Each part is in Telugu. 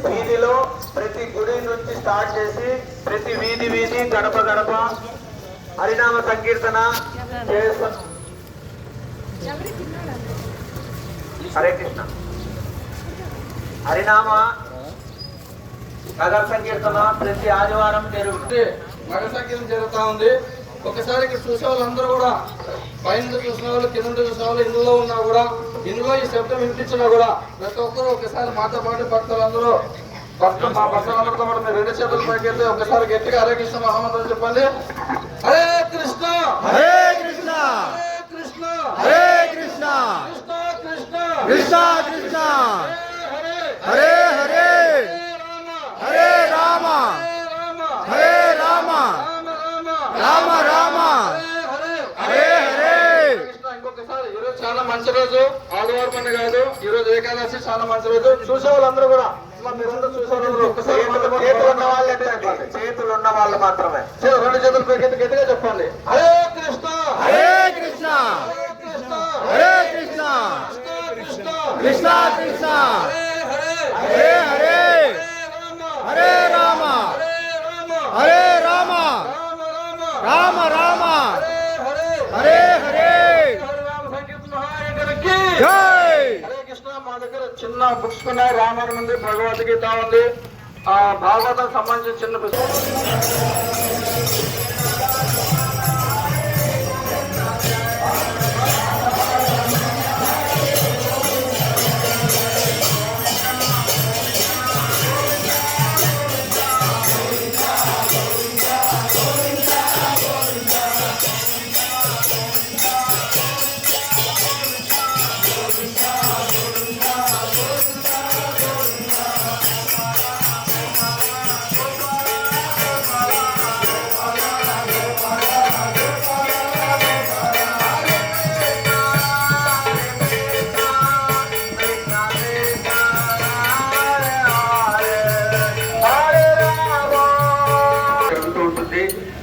వీధిలో ప్రతి గుడి నుంచి స్టార్ట్ చేసి ప్రతి వీధి వీధి గడప గడప హరినామ సంకీర్తన చేస్తాం. హరే కృష్ణ. హరినామ నగర సంకీర్తన ప్రతి ఆదివారం జరుగుతుంది. నగర సంకీర్తన జరుగుతూ ఉంది. ఒకసారి ఇక్కడ చూసే వాళ్ళందరూ కూడా పైన చూసిన వాళ్ళు కింద చూసిన వాళ్ళు ఇందులో ఉన్నా కూడా ఇందులో ఈ శబ్దం వినిపించినా కూడా ప్రతి ఒక్కరు ఒకసారి మాతో పాటు భక్తులందరూ మా భక్తులందరితో పాటు మీరు రెండు చేతులు పైకెళ్తే ఒకసారి గట్టిగా హరే కృష్ణ మహామంత్రం చెప్పండి. హరే కృష్ణ హరే కృష్ణ హరే కృష్ణ హరే కృష్ణ కృష్ణ కృష్ణ కృష్ణ కృష్ణ హరే హరే హరే హరే రామ హరే రామ రామ రామ హరే హరే. ఇంకొకసారి ఈరోజు చాలా మంచి రోజు. ఆదివారం అని కాదు, ఈ రోజు ఏకాదశి చాలా మంచి రోజు. చూసే వాళ్ళందరూ కూడా మీరందరూ చూసే వాళ్ళందరూ ఒక్కసారి చేతులు ఉన్న వాళ్ళు మాత్రమే రెండు చేతులు పైకి గట్టిగా చెప్పండి. హరే కృష్ణ హరే కృష్ణ హరే కృష్ణ కృష్ణ కృష్ణ హరే హరే హరే రామ హరే రామ రామ రామ హరే హరే. జై హరే కృష్ణ. మా దగ్గర చిన్న బుక్స్ ఉన్నాయి. రామాయణం ఉంది, భగవద్గీత ఉంది, భాగవతం సంబంధించిన చిన్న పుస్తకం.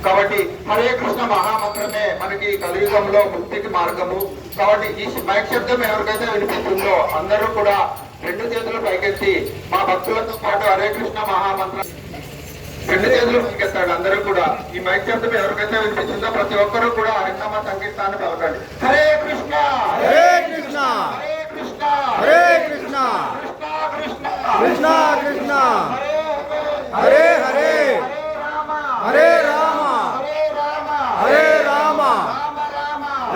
కాబట్టి హరే కృష్ణ మహామంత్రమే మనకి కలియుగంలో ముక్తికి మార్గము. కాబట్టి ఈ మైక్ శబ్దం ఎవరికైతే వినిపిస్తుందో అందరూ కూడా రెండు చేతులు పైకెత్తి మా భక్తులతో పాటు హరే కృష్ణ మహామంత్రం రెండు చేతులు పైకెత్తాడు. అందరూ కూడా ఈ మైక్ శబ్దం ఎవరికైతే వినిపిస్తుందో ప్రతి ఒక్కరూ కూడా హరినామ సంకీర్తనాన్ని పలకండి. హరే కృష్ణ హరే కృష్ణ హరే కృష్ణ హరే కృష్ణ కృష్ణ కృష్ణ కృష్ణ హరే హరే హరే రామ హరే రామ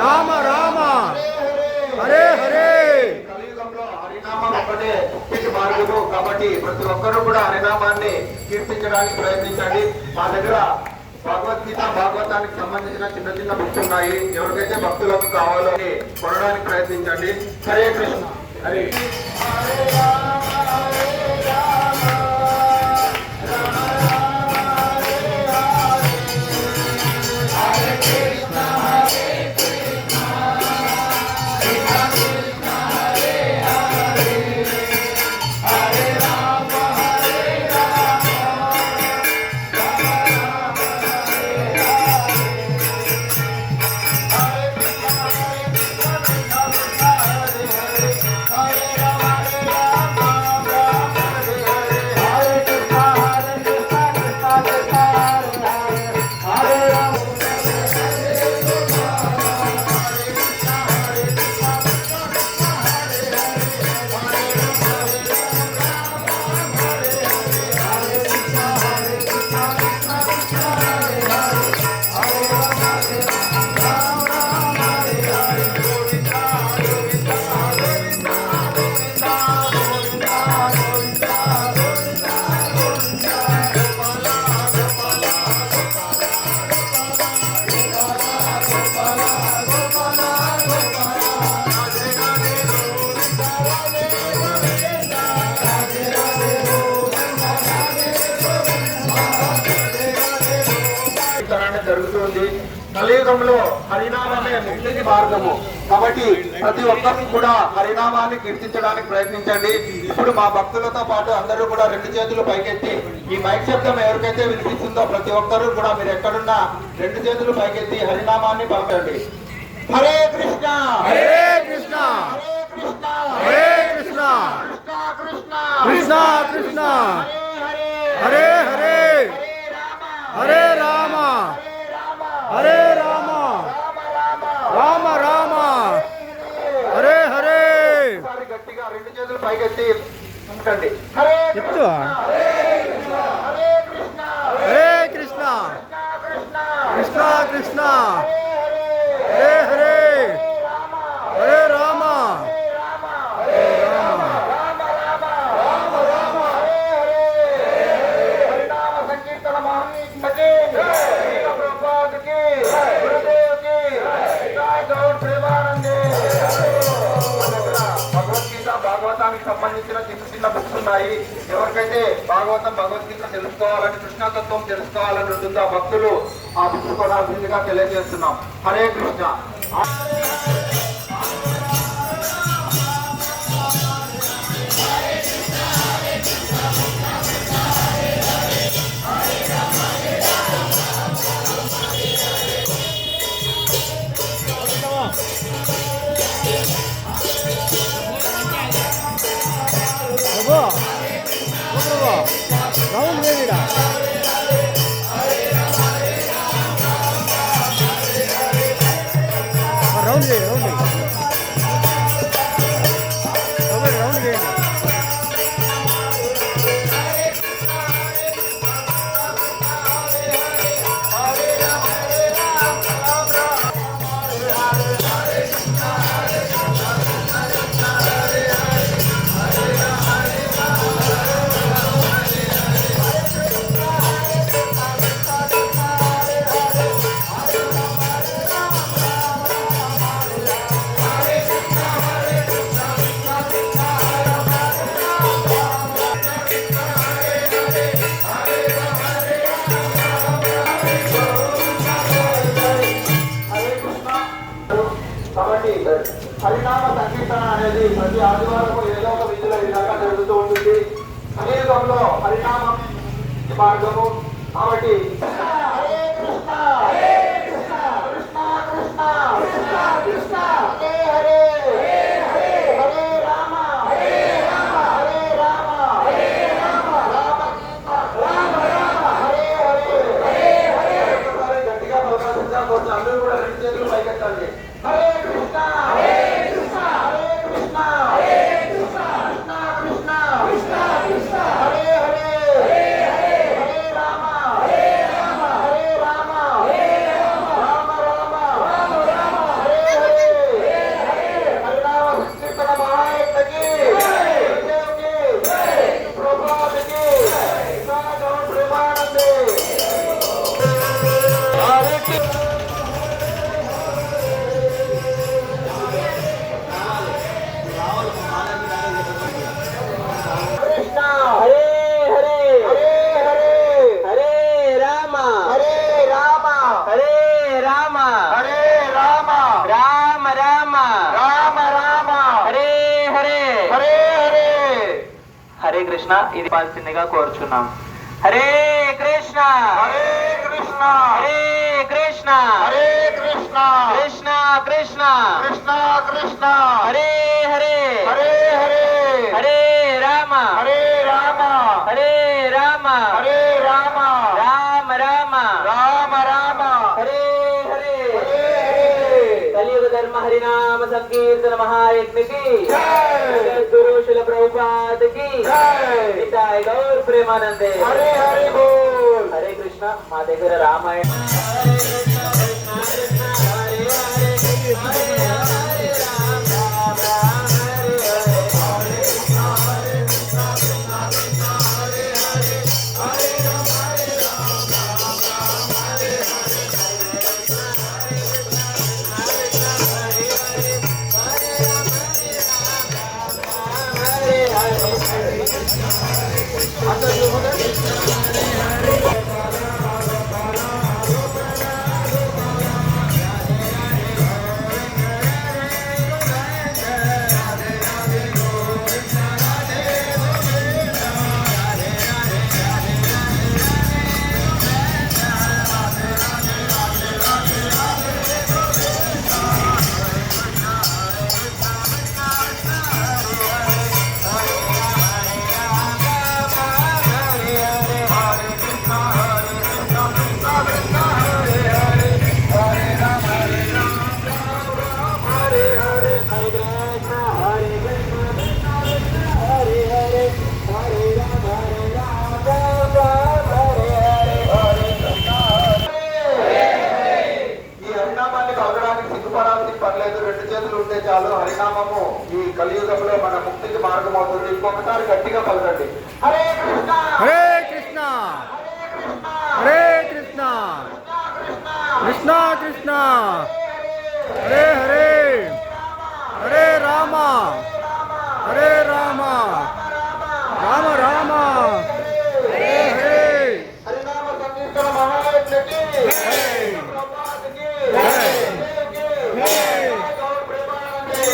రామ రామ హరే హరే. కలియుగంలో హరినామం ఒక్కటే ముక్తికి మార్గము. కాబట్టి ప్రతి ఒక్కరూ కూడా హరినామాన్ని కీర్తించడానికి ప్రయత్నించండి. మా దగ్గర భగవద్గీత భాగవతానికి సంబంధించిన చిన్న చిన్న బుక్స్ ఉన్నాయి. ఎవరికైతే భక్తులకు కావాలో అని కొనడానికి ప్రయత్నించండి. హరే కృష్ణ. హరే కలియుగంలో హరినామమే ముక్తికి మార్గము. కాబట్టి ప్రతి ఒక్కరు కూడా హరినామాన్ని కీర్తించడానికి ప్రయత్నించండి. ఇప్పుడు మా భక్తులతో పాటు అందరూ కూడా 2 చేతులు పైకెత్తి ఈ మైక్ శబ్దం ఎవరికైతే వినిపిస్తుందో ప్రతి ఒక్కరూ కూడా మీరు ఎక్కడున్నా 2 చేతులు పైకెత్తి హరినామాన్ని పలకండి. హరే కృష్ణ హరే కృష్ణ హరే కృష్ణ హరే కృష్ణ కృష్ణ కృష్ణ కృష్ణ హరే హరే హరే హరే రామ హరే రామ రామ రామ హరే హరే. ఒకసారి గట్టిగా 2 చేతులు పైకెత్తి ఉంచండి. హరే చెప్తా హరే కృష్ణ హరే కృష్ణ కృష్ణ కృష్ణ కృష్ణ హరే హరే హరే రామ హరే రామ హరినామ సంకీర్తన మహాత్మకి ప్రభుపాదకి గురుదేవ్కి జై గౌర్ ప్రేమానందే. భగవద్గీత భాగవతానికి సంబంధించిన చిన్న బుక్స్ ఉన్నాయి. ఎవరికైతే భగవద్గీత తెలుసుకోవాలని కృష్ణతత్వం తెలుసుకోవాలని ఉంటుందో ఆ భక్తులు ఆ బుక్స్ కొనాల్సిందిగా తెలియజేస్తున్నాం. హరే కృష్ణ. ప్రభు రౌండ్ వేడిడా రౌండ్ వేయండి రౌండ్ వేయండి. కాబట్టి హరినామ సంకీర్తన అనేది ప్రతి ఆదివారం ఏదో ఒక విధిలో విధంగా జరుగుతూ ఉంటుంది. కలియుగంలో హరినామం మార్గము. కాబట్టి హరే కృష్ణ హరే కృష్ణ కృష్ణ కృష్ణ కృష్ణ కృష్ణ హరే హరే హరే హరే రామ హరే రామ హరే రామ హరే రామ రామ రామ రామ హరే హరే హరే హరే. ఒకసారి గట్టిగా పలకాల్సిందిగా కోరుతూ అందరూ కూడా 2 చేతులు పైకెత్తండి. హరే కృష్ణ హరే కృష్ణ హరే కృష్ణ హరే కృష్ణ కృష్ణ కృష్ణ కృష్ణ హరే హరే హరే హరే రామ హరే రామ హరే రామ హరే రామ రామ రామ రామ హరే హరే హరినామ సంకీర్తన మహాయజ్ఞకి గురుదేవ్కి ప్రభుపాదకి జై గౌర్ ప్రేమానందే. హరే కృష్ణ హరే హరే హరే హరే హరే రామ హరే రామ హరే రామ హరే రామ రామ రామ రామ రామ హరే హరే హరే హరే. హరే కృష్ణ ఇది పాల్సిందిగా కోరుచున్నాం. హరే కృష్ణ హరే కృష్ణ హరే కృష్ణ హరే కృష్ణ కృష్ణ కృష్ణ కృష్ణ కృష్ణ హరే హరే హరే హరే హరే రామ హరే రామ హరే రామ హరే రామ రామ రామ రామ రామ హరే హరే హరే హరే. కలియుగ ధర్మ హరినామ సంకీర్తన మహాయజ్ఞకి జై. గురు శిల ప్రభుపాదకి జై. జై గౌర్ ప్రేమానందే. హరే హరి బోల్. హరే కృష్ణ. మా దగ్గర రామాయణ పలకండి, ఇంకొకసారి గట్టిగా పలకండి. హరే కృష్ణ హరే కృష్ణ హరే కృష్ణ కృష్ణ కృష్ణ హరే హరే హరే రామ హరే రామ రామ రామ హరే హరే హరినామ సంకీర్తన మహాయజ్ఞకి ప్రభుపాదకి గౌర ప్రేమానందే.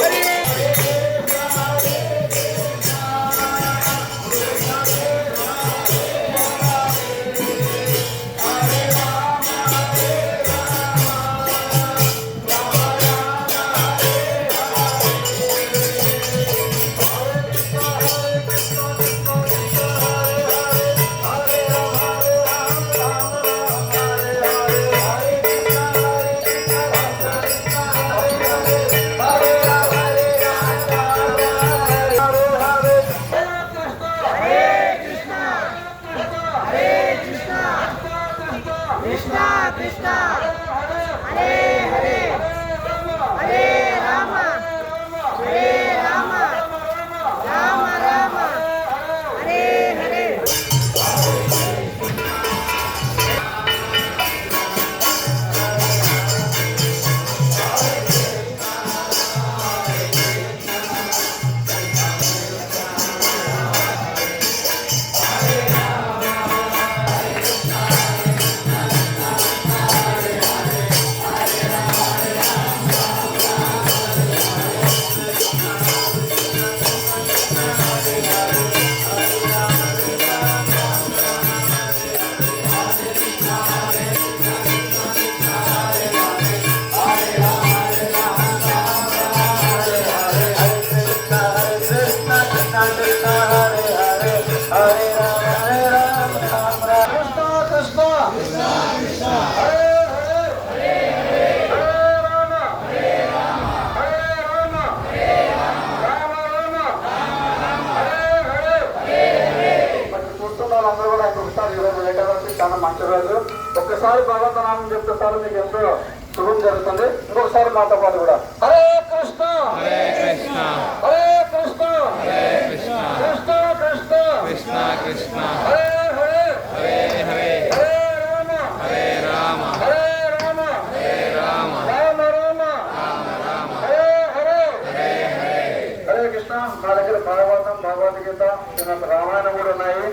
అందరూ కూడా ఇంకొకసారి 20 లీటర్ వరకు చాలా మంచి రోజు. ఒక్కసారి భగవంతనామం చెప్తే సార్ మీకు ఎంతో శుభం జరుగుతుంది. ఇంకొకసారి మాతో పాటు కూడా హరే కృష్ణ హరే కృష్ణ హరే కృష్ణ హరే కృష్ణ కృష్ణ కృష్ణ కృష్ణ కృష్ణ హరే హరే హరే హరే హరే రామ హరే రామ హరే రామ హరే రామ రామ రామ రామ హరే హరే హరే హరే హరే కృష్ణ. మా దగ్గర భాగవతం భగవద్గీత రామాయణం కూడా ఉన్నాయి.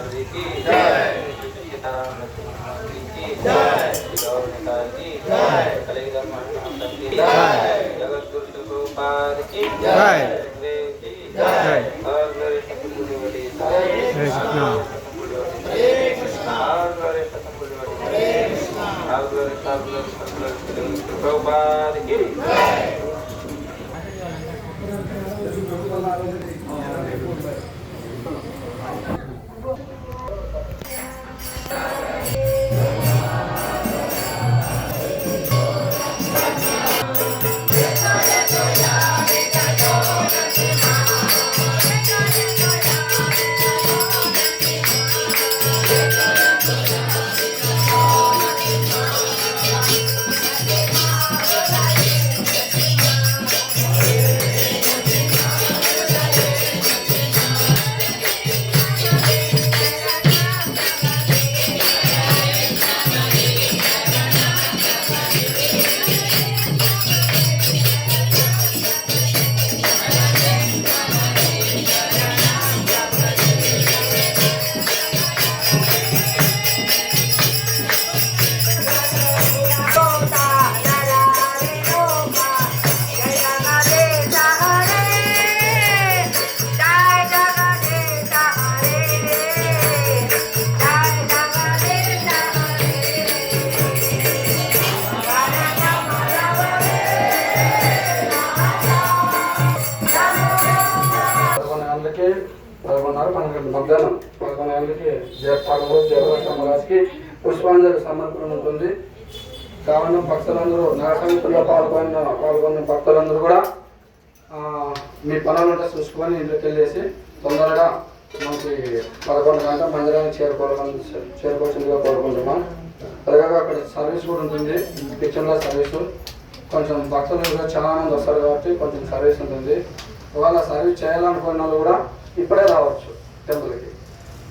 जी की जय, सीताराम लक्ष्मण की जय, गौर की जय, कलेजा महाराज की जय, जगत गुरु गोपाल की जय, देव की जय, और मेरे सतगुरुवरी कृष्ण हरे कृष्ण और मेरे सतगुरुवरी हरे कृष्ण और मेरे सतगुरु गोपाल की जय। మధ్యాహ్నం 11 గంటలకి జయపాలకి పుష్పాంజలి సమర్పణ ఉంటుంది. కావున భక్తులందరూ నగర సమితిలో పాల్గొన్న భక్తులందరూ కూడా మీ పనులు చూసుకొని ఇంట్లోకి వెళ్ళేసి తొందరగా మనకి 11 గంటల మందిరానికి చేరుకోవాల్సిందిగా కోరుకుంటున్నాం. అలాగే అక్కడ సర్వీస్ కూడా ఉంటుంది, కిచెన్లో సర్వీసు. కొంచెం భక్తులు చాలా మంది వస్తారు కాబట్టి కొంచెం సర్వీస్ ఉంటుంది. వాళ్ళ సర్వీస్ చేయాలనుకున్న వాళ్ళు కూడా ఇప్పుడే రావచ్చు టెంపుల్కి.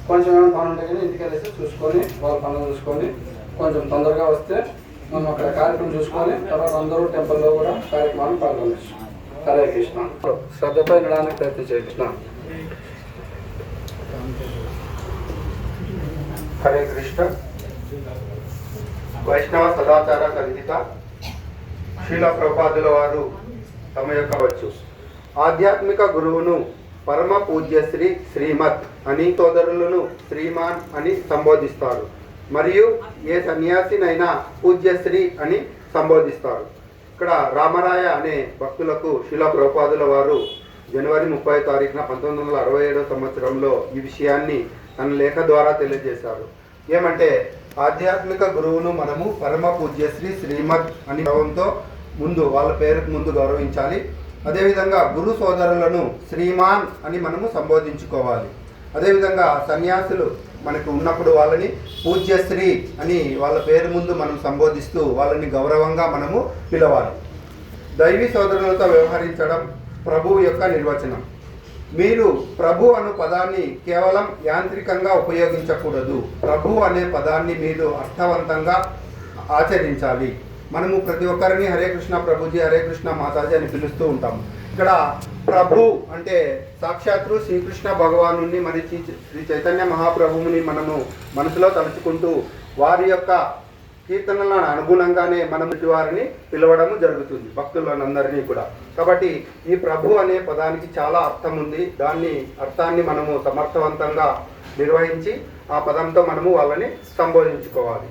కొంచెం ఏమైనా పని ఉంటే కానీ ఇంటికి వెళ్ళేసి చూసుకొని వాళ్ళ పనులు చూసుకొని కొంచెం తొందరగా వస్తే మనం అక్కడ కార్యక్రమం చూసుకొని తర్వాత అందరూ టెంపుల్లో కూడా కార్యక్రమాన్ని పాల్గొనవచ్చు. హరే కృష్ణ. శ్రద్ధతో వినడానికి ప్రయత్నం చేయ కృష్ణ. హరే కృష్ణ. వైష్ణవ సదాచార కలిగిత శ్రీల ప్రభుపాదుల వారు తమ యొక్క వచ్చు ఆధ్యాత్మిక గురువును పరమ పూజ్యశ్రీ శ్రీమత్ అని, సోదరులను శ్రీమాన్ అని సంబోధిస్తారు. మరియు ఏ సన్యాసినైనా పూజ్యశ్రీ అని సంబోధిస్తారు. ఇక్కడ రామరాయ అనే భక్తులకు శ్రీల ప్రభుపాదుల వారు జనవరి 30వ తారీఖున 1967 సంవత్సరంలో ఈ విషయాన్ని తన లేఖ ద్వారా తెలియజేశారు. ఏమంటే ఆధ్యాత్మిక గురువును మనము పరమ పూజ్యశ్రీ శ్రీమత్ అని గౌరవంతో ముందు వాళ్ళ పేరుకు ముందు గౌరవించాలి. అదేవిధంగా గురు సోదరులను శ్రీమాన్ అని మనము సంబోధించుకోవాలి. అదేవిధంగా సన్యాసులు మనకు ఉన్నప్పుడు వాళ్ళని పూజ్యశ్రీ అని వాళ్ళ పేరు ముందు మనం సంబోధిస్తూ వాళ్ళని గౌరవంగా మనము పిలవాలి. దైవీ సోదరులతో వ్యవహరించడం ప్రభువు యొక్క నిర్వచనం. మీరు ప్రభు అను పదాన్ని కేవలం యాంత్రికంగా ఉపయోగించకూడదు. ప్రభు అనే పదాన్ని మీరు అర్థవంతంగా ఆచరించాలి. మనము ప్రతి ఒక్కరిని హరే కృష్ణ ప్రభుజీ, హరే కృష్ణ మాతాజీ అని పిలుస్తూ ఉంటాము. ఇక్కడ ప్రభు అంటే సాక్షాత్తు శ్రీకృష్ణ భగవాను మరి శ్రీ చైతన్య మహాప్రభువుని మనము మనసులో తలుచుకుంటూ వారి యొక్క కీర్తనలను అనుగుణంగానే మనం వారిని పిలవడము జరుగుతుంది, భక్తులందరినీ కూడా. కాబట్టి ఈ ప్రభు అనే పదానికి చాలా అర్థం ఉంది. దాన్ని అర్థాన్ని మనము సమర్థవంతంగా నిర్వహించి ఆ పదంతో మనము వాళ్ళని సంబోధించుకోవాలి.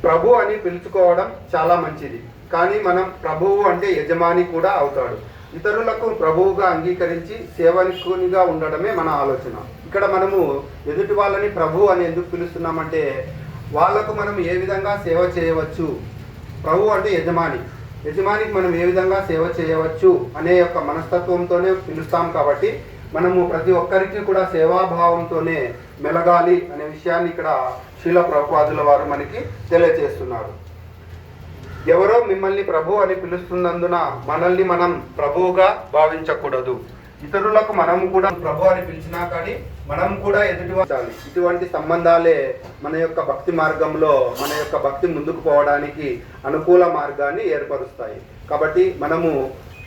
ప్రభు అని పిలుచుకోవడం చాలా మంచిది, కానీ మనం ప్రభువు అంటే యజమాని కూడా అవుతాడు. ఇతరులకు ప్రభువుగా అంగీకరించి సేవకునిగా ఉండడమే మన ఆలోచన. ఇక్కడ మనము ఎదుటి వాళ్ళని ప్రభు అని ఎందుకు పిలుస్తున్నామంటే వాళ్లకు మనం ఏ విధంగా సేవ చేయవచ్చు, ప్రభు అంటే యజమానికి మనం ఏ విధంగా సేవ చేయవచ్చు అనే యొక్క మనస్తత్వంతోనే పిలుస్తాం. కాబట్టి మనము ప్రతి ఒక్కరికి కూడా సేవాభావంతోనే మెలగాలి అనే విషయాన్ని ఇక్కడ శ్రీల ప్రభుపాదుల వారు మనకి తెలియజేస్తున్నారు. ఎవరో మిమ్మల్ని ప్రభు అని పిలుస్తున్నందున మనల్ని మనం ప్రభువుగా భావించకూడదు. ఇతరులకు మనం కూడా ప్రభు అని పిలిచినా కానీ మనం కూడా ఎదుటివాడాలి. ఇటువంటి సంబంధాలే మన యొక్క భక్తి మార్గంలో మన యొక్క భక్తి ముందుకు పోవడానికి అనుకూల మార్గాన్ని ఏర్పరుస్తాయి. కాబట్టి మనము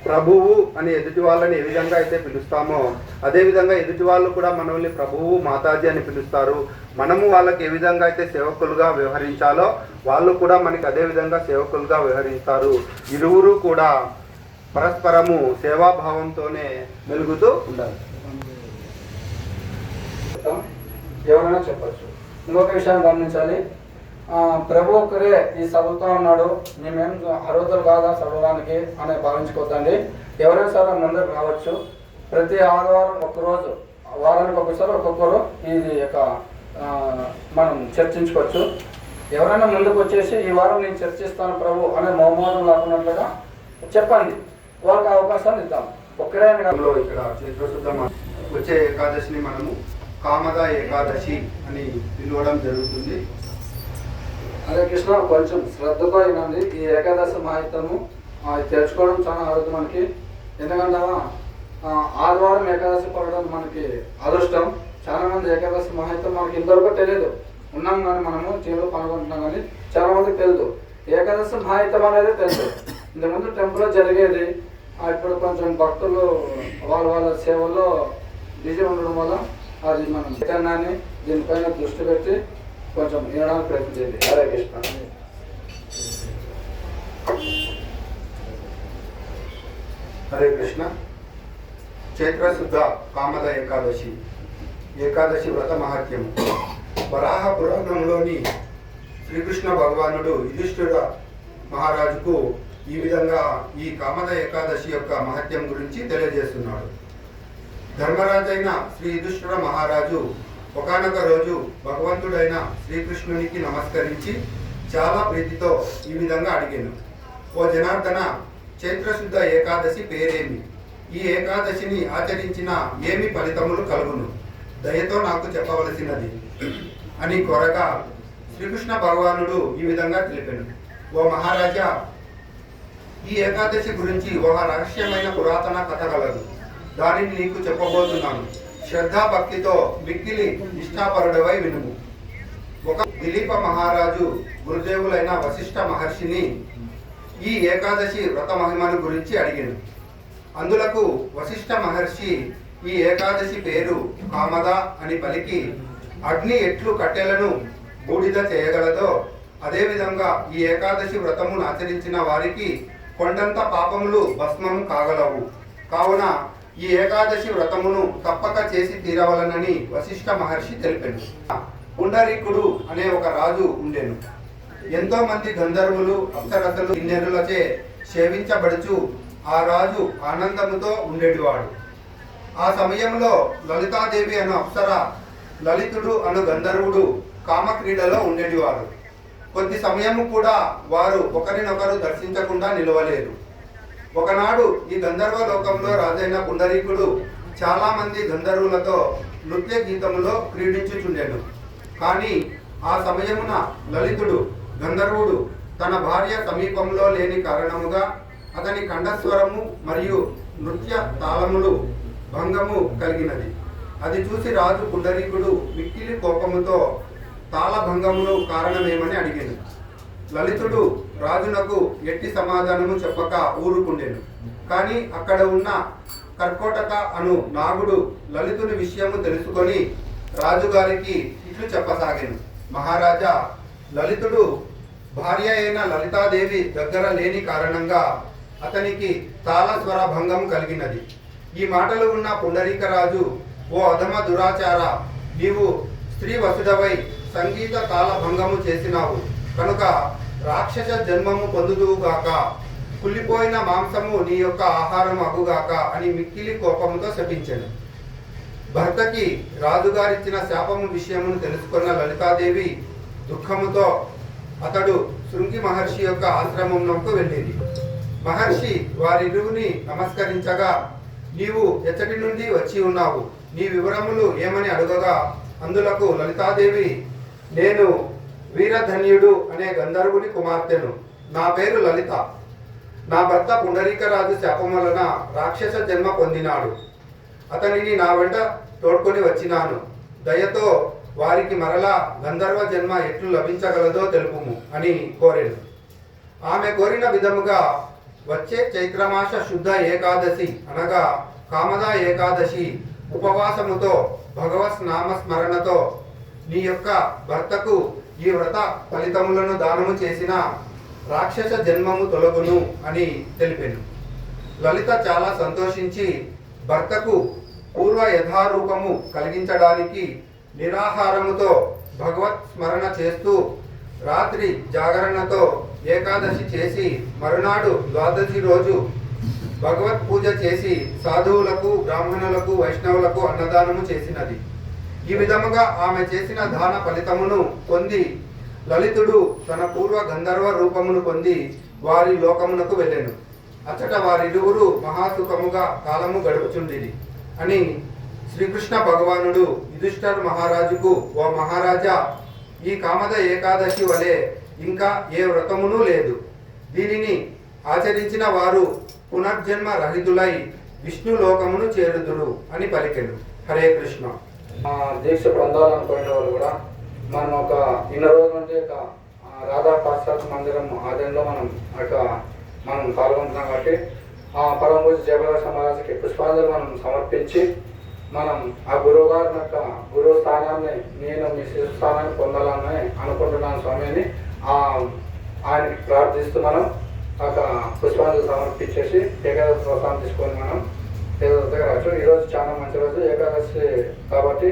ప్రభువు అని ఎదుటి వాళ్ళని ఏ విధంగా అయితే పిలుస్తామో అదే విధంగా ఎదుటి వాళ్ళు కూడా మనల్ని ప్రభువు మాతాజీ అని పిలుస్తారు. మనము వాళ్ళకి ఏ విధంగా అయితే సేవకులుగా వ్యవహరించాలో వాళ్ళు కూడా మనకి అదే విధంగా సేవకులుగా వ్యవహరిస్తారు. ఇరువురు కూడా పరస్పరము సేవాభావంతోనే మెలుగుతూ ఉండాలి. ఎవరైనా చెప్పచ్చు. ఇంకొక విషయాన్ని గమనించాలి. ప్రభు ఒక్కరే ఈ సభతో ఉన్నాడు, మేమేం అర్హతలు కాదా చదవడానికి అని భావించుకోవద్దండి. ఎవరైనా సరే ముందరకు రావచ్చు. ప్రతి ఆదివారం ఒక్కరోజు, వారానికి ఒకసారి ఒక్కొక్కరు ఇది మనం చర్చించుకోవచ్చు. ఎవరైనా ముందుకు వచ్చేసి ఈ వారం నేను చర్చిస్తాను ప్రభు అనే మొహమాటం లేకున్నట్లుగా చెప్పండి, వాళ్ళకి అవకాశాన్ని ఇద్దాం. ఒక్కరే ఇక్కడ చైత్రశుద్ధ వచ్చే ఏకాదశిని మనము కామద ఏకాదశి అని పిలవడం జరుగుతుంది. హరే కృష్ణ, కొంచెం శ్రద్ధతో అయినండి. ఈ ఏకాదశి మహాత్మ్యము తెలుసుకోవడం చాలా అరుదు మనకి. ఎందుకంటే ఆదివారం ఏకాదశి పడడం మనకి అదృష్టం. చాలా మంది ఏకాదశి మహాత్మ్యం మనకి ఇంతవరకు తెలియదు. ఉన్నాం కానీ మనము జీవులు పాల్గొంటున్నాం కానీ చాలా మందికి తెలియదు. ఏకాదశి మహాత్మ్యం అనేది తెలుసు. ఇంతకుముందు టెంపుల్లో జరిగేది. ఇప్పుడు కొంచెం భక్తులు వాళ్ళ సేవల్లో బిజీ ఉండడం వల్ల అది మనం చైతన్యాన్ని దీనిపైన దృష్టి పెట్టి కొంచెం వినడానికి ప్రయత్నం చేయండి. హరే కృష్ణ. హరే కృష్ణ. చైత్రశుద్ధ కామద ఏకాదశి, ఏకాదశి వ్రత మహత్యము. వరాహ పురాణంలోని శ్రీకృష్ణ భగవానుడు యుధిష్ఠిర మహారాజుకు ఈ విధంగా ఈ కామద ఏకాదశి యొక్క మహత్యం గురించి తెలియజేస్తున్నాడు. ధర్మరాజైన శ్రీ యుధిష్ఠిర మహారాజు ఒకానొక రోజు భగవంతుడైన శ్రీకృష్ణునికి నమస్కరించి చాలా ప్రీతితో ఈ విధంగా అడిగాను, ఓ జనార్దన, చైత్రశుద్ధ ఏకాదశి పేరేమి? ఈ ఏకాదశిని ఆచరించిన ఏమి ఫలితములు కలుగును? దయతో నాకు చెప్పవలసినది అని కోరగా శ్రీకృష్ణ భగవానుడు ఈ విధంగా తెలిపాను, ఓ మహారాజా, ఈ ఏకాదశి గురించి ఒక రహస్యమైన పురాతన కథ కలదు. దానిని నీకు చెప్పబోతున్నాను. శ్రద్ధాభక్తితో మిక్కిలి నిష్ఠాపరుడవై వినుము. ఒక దిలీప మహారాజు గురుదేవులైన వశిష్ఠ మహర్షిని ఈ ఏకాదశి వ్రత మహిమను గురించి అడిగాను. అందులకు వశిష్ఠ మహర్షి ఈ ఏకాదశి పేరు కామద అని పలికి, అగ్ని ఎట్లు కట్టెలను బూడిద చేయగలదో అదేవిధంగా ఈ ఏకాదశి వ్రతమును ఆచరించిన వారికి కొండంత పాపములు భస్మము కాగలవు. కావున ఈ ఏకాదశి వ్రతమును తప్పక చేసి తీరవలనని వశిష్ఠ మహర్షి తెలిపాడు. పుండరీకుడు అనే ఒక రాజు ఉండెను. ఎంతో మంది గంధర్వులు, అప్సరసలు, కిన్నెరులచే సేవించబడుచు ఆ రాజు ఆనందముతో ఉండేటివాడు. ఆ సమయంలో లలితాదేవి అను అప్సర, లలితుడు అను గంధర్వుడు కామక్రీడలో ఉండేటివారు. కొద్ది సమయము కూడా వారు ఒకరినొకరు దర్శించకుండా నిలవలేదు. ఒకనాడు ఈ గంధర్వ లోకంలో రాజైన పుండరీకుడు చాలా మంది గంధర్వులతో నృత్య గీతములో క్రీడించుచుండెను. కానీ ఆ సమయమున లలితుడు గంధర్వుడు తన భార్య సమీపంలో లేని కారణముగా అతని కంఠస్వరము మరియు నృత్య తాళములు భంగము కలిగినది. అది చూసి రాజు పుండరీకుడు మిక్కిలి కోపముతో తాళభంగమును కారణమేమని అడిగాను. లలితుడు రాజునకు ఎట్టి సమాధానము చెప్పక ఊరుకుండెను. కానీ అక్కడ ఉన్న కర్కోటక అను నాగుడు లలితుని విషయము తెలుసుకొని రాజుగారికి ఇట్లు చెప్పసాగాను, మహారాజా, లలితుడు భార్య అయిన లలితాదేవి దగ్గర లేని కారణంగా అతనికి తాళస్వర భంగం కలిగినది. ఈ మాటలు ఉన్న పుండరీకరాజు, ఓ అధమ దురాచార, నీవు స్త్రీ వసుడవై సంగీత తాళ భంగము చేసినావు కనుక రాక్షస జన్మము పొందుదువుగాక, కుళ్ళిపోయిన మాంసము నీ యొక్క ఆహారం అగుగాక అని మిక్కిలి కోపముతో శపించెను. భర్తకి రాజుగారిచ్చిన శాపము విషయమును తెలుసుకున్న లలితాదేవి దుఃఖముతో అతడు శృంగి మహర్షి యొక్క ఆశ్రమంలోకి వెళ్ళింది. మహర్షి వారిరువుని నమస్కరించగా, నీవు ఎచ్చటి నుండి వచ్చి ఉన్నావు, నీ వివరములు ఏమని అడుగగా, అందులకు లలితాదేవి, నేను వీరధన్యుడు అనే గంధర్వుని కుమార్తెను. నా పేరు లలిత. నా భర్త పుండరీకరాజు శాపం వలన రాక్షస జన్మ పొందినాడు. అతనిని నా వెంట తోడ్కొని వచ్చినాను. దయతో వారికి మరలా గంధర్వ జన్మ ఎట్లు లభించగలదో తెలుపుము అని కోరెను. ఆమె కోరిన విధముగా వచ్చే చైత్రమాస శుద్ధ ఏకాదశి అనగా కామద ఏకాదశి ఉపవాసముతో భగవత్ నామస్మరణతో నీ యొక్క భర్తకు ఈ వ్రత ఫలితములను దానము చేసిన రాక్షస జన్మము తొలగును అని తెలిపాను. లలిత చాలా సంతోషించి భర్తకు పూర్వ యథారూపము కలిగించడానికి నిరాహారముతో భగవత్ స్మరణ చేస్తూ రాత్రి జాగరణతో ఏకాదశి చేసి మరునాడు ద్వాదశి రోజు భగవత్ పూజ చేసి సాధువులకు బ్రాహ్మణులకు వైష్ణవులకు అన్నదానము చేసినది. ఈ విధముగా ఆమె చేసిన దాన ఫలితమును పొంది లలితుడు తన పూర్వ గంధర్వ రూపమును పొంది వారి లోకమునకు వెళ్ళెను. అచ్చట వారిరువురు మహాసుఖముగా కాలము గడుపుచుండిరి అని శ్రీకృష్ణ భగవానుడు యుధిష్ఠిర్ మహారాజుకు, ఓ మహారాజా, ఈ కామద ఏకాదశి వలె ఇంకా ఏ వ్రతమును లేదు. దీనిని ఆచరించిన వారు పునర్జన్మ రహితులై విష్ణు లోకమును చేరుదురు అని పలికెను. హరే కృష్ణ. దీక్ష పొందాలనుకునే వాళ్ళు కూడా మనం ఒక ఇన్ని రోజుల నుండి ఒక రాధా పాశ్చాత్య మందిరం ఆధ్వర్యంలో మనం పాల్గొంటున్నాం కాబట్టి పరమ పూజ జయప్రకాశ మహారాజుకి పుష్పాంజలి మనం సమర్పించి మనం ఆ గురువు గారి యొక్క గురువు స్థానాన్ని నేను మీ శిశు స్థానాన్ని పొందాలని అనుకుంటున్నాను స్వామిని ఆయనకి ప్రార్థిస్తూ మనం ఒక పుష్పాంజలి సమర్పించేసి ఏకాదశి ప్రసాదం తీసుకొని మనం ఏకాదశి దగ్గర రావచ్చు. ఈరోజు చాలా మంచి రోజు ఏకాదశి కాబట్టి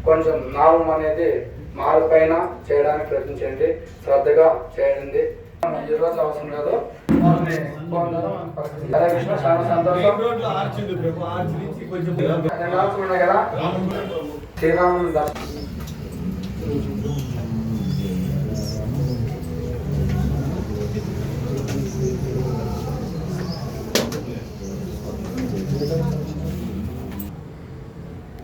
కొంచెం నామం అనేది మారుపైన చేయడానికి ప్రయత్నించండి, శ్రద్ధగా చేయండి. ఈరోజు అవసరం లేదు. హరే కృష్ణ. చాలా సంతోషం. కదా శ్రీరాముని దర్శనం